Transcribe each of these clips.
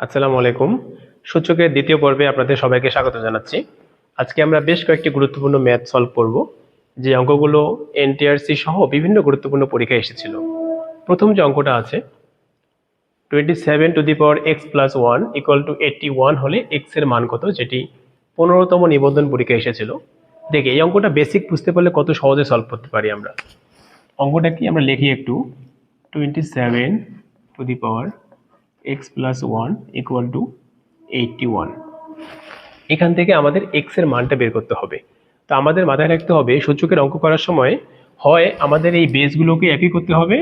আসসালামু আলাইকুম। সূচকের দ্বিতীয় পর্বে আপনাদের সবাইকে স্বাগত জানাচ্ছি। আজকে আমরা বেশ কয়েকটি গুরুত্বপূর্ণ ম্যাথ সলভ করব, যে অঙ্কগুলো এনটিআরসি সহ বিভিন্ন গুরুত্বপূর্ণ পরীক্ষায় এসেছিল। প্রথম যে অঙ্কটা আছে, 27 to the power x+1 = 81 হলে x এর মান কত, যেটি 15তম নিবন্ধন পরীক্ষায় এসেছিল। দেখে এই অঙ্কটা বেসিক বুঝতে পারলে কত সহজে সলভ করতে পারি আমরা। অঙ্কটা কি আমরা লিখি একটু। 27 to the power x+1 = 81। এখান থেকে আমাদের x এর মানটা বের করতে হবে। তো আমাদের মাথায় রাখতে হবে, সূচকের অঙ্ক করার সময় হয় আমাদের এই বেসগুলোকে একই করতে হবে,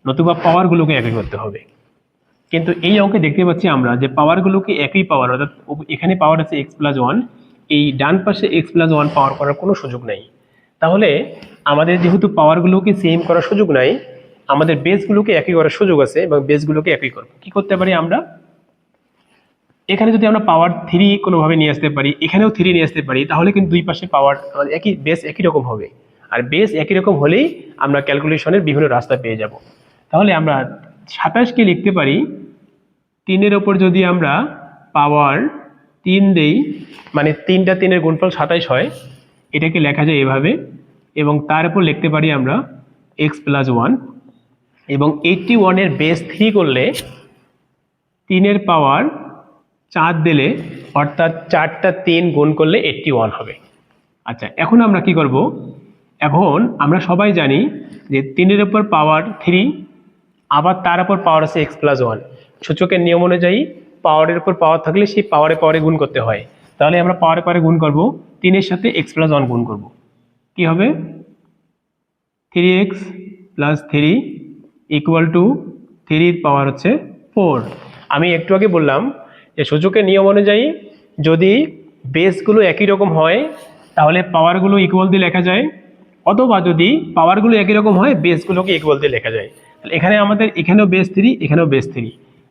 নতুবা পাওয়ারগুলোকে একই করতে হবে। কিন্তু এই অঙ্কে দেখতে পাচ্ছি আমরা যে পাওয়ারগুলোকে একই পাওয়ার, অর্থাৎ এখানে পাওয়ার আছে x+1, এই ডান পাশে x+1 পাওয়ার করার কোনো সুযোগ নাই। তাহলে আমাদের যেহেতু পাওয়ারগুলোকে সেম করার সুযোগ নাই, আমাদের বেসগুলোকে একই করার সুযোগ আছে, এবং বেসগুলোকে একই করব। কি করতে পারি আমরা? এখানে যদি আমরা পাওয়ার 3 কোনোভাবে নিয়ে আসতে পারি, এখানেও 3 নিয়ে আসতে পারি, তাহলে কিন্তু দুই পাশে পাওয়ার একই, বেস একই রকম হবে। আর বেস একই রকম হলেই আমরা ক্যালকুলেশনের বিভিন্ন রাস্তা পেয়ে যাব। তাহলে আমরা 27কে লিখতে পারি, 3-এর ওপর যদি আমরা পাওয়ার 3 দেই, মানে 3টা 3-এর গুণফল 27 হয়। এটাকে লেখা যায় এভাবে, এবং তার উপর লিখতে পারি আমরা x+1, এবং 81-এর বেস 3 করলে 3-এর পাওয়ার 4 দিলে, অর্থাৎ 4টা 3 গুণ করলে 81 হবে। আচ্ছা, এখন আমরা কি করব? এখন আমরা সবাই জানি যে 3-এর উপর পাওয়ার 3, আবার তার উপর পাওয়ার আছে x+1। সূচকের নিয়ম অনুযায়ী পাওয়ারের উপর পাওয়ার থাকলে সেই পাওয়ারে পাওয়ারে গুণ করতে হয়। তাহলে আমরা পাওয়ারে পাওয়ারে গুণ করব, 3-এর সাথে x+1 গুণ করব। কি হবে? 3x + 3 = 3-র পাওয়ার হচ্ছে 4। আমি একটু আগে বললাম যে সূচকের নিয়ম অনুযায়ী যদি বেসগুলো একই রকম হয় তাহলে পাওয়ারগুলো ইকুয়াল দিয়ে লেখা যায়, অথবা যদি পাওয়ারগুলো একই রকম হয় বেসগুলোকে ইকুয়াল দিয়ে লেখা যায়। তাহলে এখানে আমাদের এখানেও বেস 3, এখানেও বেস 3,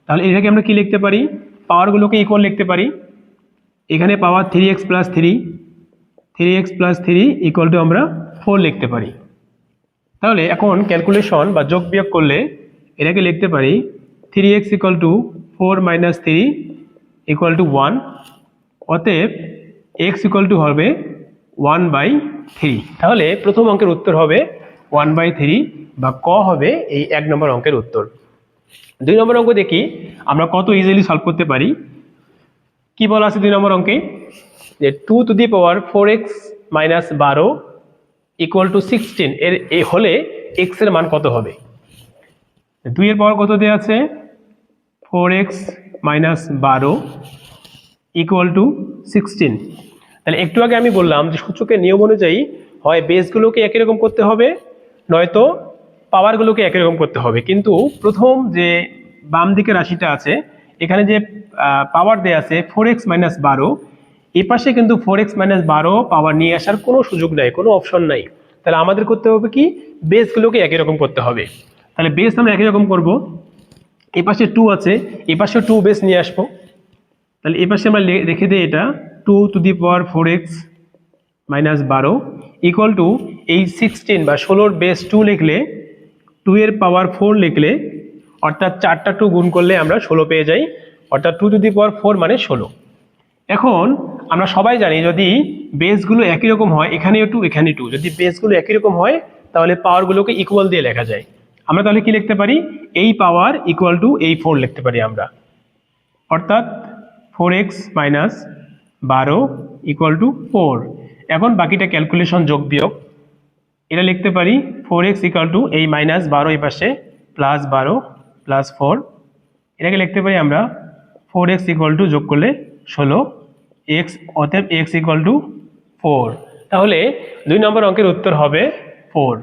তাহলে এটাকে আমরা কি লিখতে পারি? পাওয়ারগুলোকে ইকুয়াল লিখতে পারি। এখানে পাওয়ার 3x + 3, 3x + 3 = আমরা 4 লিখতে পারি। তাহলে এখন ক্যালকুলেশন বা যোগ বিয়োগ করলে এটাকে লিখতে পারি 3x = 4 - 3 = 1। অতএব x হবে 1/3। তাহলে প্রথম অঙ্কের উত্তর হবে 1/3, বা ক হবে এই 1 নম্বর অঙ্কের উত্তর। 2 নম্বর অঙ্ক দেখি আমরা কত ইজিলি সলভ করতে পারি। কি বলা আছে 2 নম্বর অঙ্কে? যে 2 to the power 4x - 12 = 16 এর এই হলে x এর মান কত হবে? 2 এর পাওয়ার কত দেওয়া আছে? 4x - 12 = 16। তাহলে একটু আগে আমি বললাম যে সূচকের নিয়ম অনুযায়ী হয় বেসগুলোকে একই রকম করতে হবে, নয়তো পাওয়ারগুলোকে একই রকম করতে হবে। কিন্তু প্রথম যে বাম দিকের রাশিটা আছে, এখানে যে পাওয়ার দেয়া আছে 4x - 12, এই পাশে কিন্তু 4x - 12 পাওয়ার নিয়ে আসার কোনো সুযোগ নাই, কোনো অপশন নাই। তাহলে আমাদের করতে হবে কি? বেসগুলোকে একই রকম করতে হবে। তাহলে বেস আমরা একই রকম করব। এই পাশে 2 আছে, এই পাশে 2 বেস নিয়ে আসবো। তাহলে এই পাশে আমরা রেখে দিই এটা 2 to the power 4x - 12 = এই 16 বা 16-র বেস 2 লিখলে, 2 এর পাওয়ার 4 লিখলে, অর্থাৎ 4টা 2 গুণ করলে আমরা 16 পেয়ে যাই, অর্থাৎ 2 to the power 4 মানে 16। এখন আমরা সবাই জানি যদি বেসগুলো একই রকম হয়, এখানেও 2 এখানে 2, যদি বেসগুলো একই রকম হয় তাহলে পাওয়ারগুলোকে ইকুয়াল দিয়ে লেখা যায়। আমরা তাহলে কি লিখতে পারি? এই পাওয়ার = এই 4 লিখতে পারি আমরা, অর্থাৎ 4x - 12 = 4। এখন বাকিটা ক্যালকুলেশন যোগ বিয়োগ। এটা লিখতে পারি 4x = এই -12 এই পাশে +12 +4, এটাকে লিখতে পারি আমরা 4x যোগ করলে 16 x, অতএব x = 4। তাহলে 2 নম্বর অঙ্কের উত্তর হবে 4।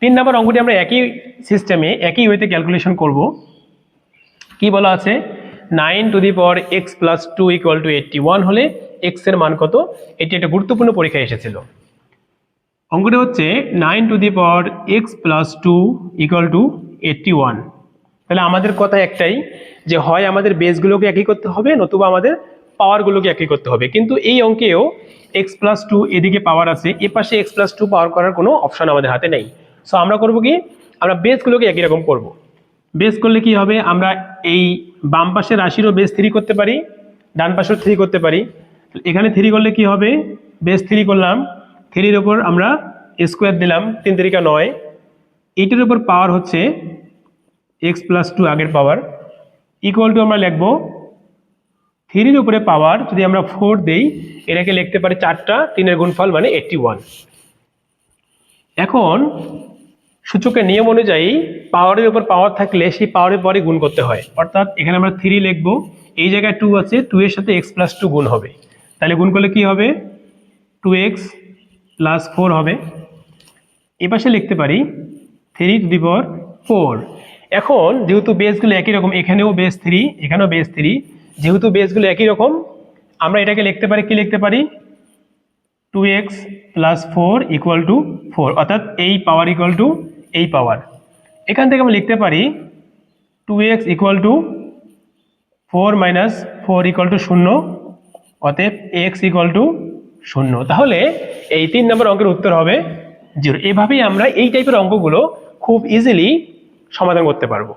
3 নম্বর অঙ্কটি আমরা একই সিস্টেমে একই ওয়েতে ক্যালকুলেশন করব। কি বলা আছে? 9 to the power x + 2 = 81 হলে x এর মান কত? এটি একটা গুরুত্বপূর্ণ পরীক্ষায় এসেছিল। অঙ্কটা হচ্ছে 9 to the power x + 2 = 81। তাহলে আমাদের কথা একটাই, যে হয় আমাদের বেসগুলোকে একই করতে হবে, নতুবা আমাদের পাওয়ারগুলোকে একই করতে হবে। কিন্তু এই অঙ্কেও x+2 এদিকে পাওয়ার আছে, এ পাশে x+2 পাওয়ার করার কোনো অপশন আমাদের হাতে নেই। সো আমরা করব কি? আমরা বেসগুলোকে একই রকম করব। বেস করলে কি হবে? আমরা এই বাম পাশে রাশিরও বেস 3 করতে পারি, ডান পাশেও 3 করতে পারি। এখানে 3 করলে কি হবে, বেস 3 করলাম, 3-র উপর আমরা স্কোয়ার দিলাম, 3 3 9, এইটার উপর পাওয়ার হচ্ছে x+2 আগের পাওয়ার, ইকুয়াল টু আমরা লিখব 3-র উপরে পাওয়ার যদি আমরা 4 দেই, এটাকে লিখতে পারি 4টা 3-এর গুণফল মানে 81। এখন সূচকের নিয়ম অনুযায়ী পাওয়ারের উপর পাওয়ার থাকলে সেই পাওয়ারের পরে গুণ করতে হয়, অর্থাৎ এখানে আমরা 3 লিখব, এই জায়গায় 2 আছে, 2 এর সাথে x+2 গুণ হবে, তাহলে গুণ করলে কি হবে 2x + 4 হবে। এপাশে লিখতে পারি 3^4। এখন যেহেতু বেসগুলো একই রকম, এখানেও বেস 3 এখানেও বেস 3, যেহেতু বেসগুলো একই রকম আমরা এটাকে লিখতে পারি, কি লিখতে পারি 2x + 4 = 4, অর্থাৎ এই পাওয়ার ইকুয়াল টু এই পাওয়ার। এখান থেকে আমরা লিখতে পারি 2x = 4 - 4 = 0, অতএব x = 0। তাহলে এই 3 নম্বর অঙ্কের উত্তর হবে 0। এভাবেই আমরা এই টাইপের অঙ্কগুলো খুব ইজিলি সমাধান করতে পারবো।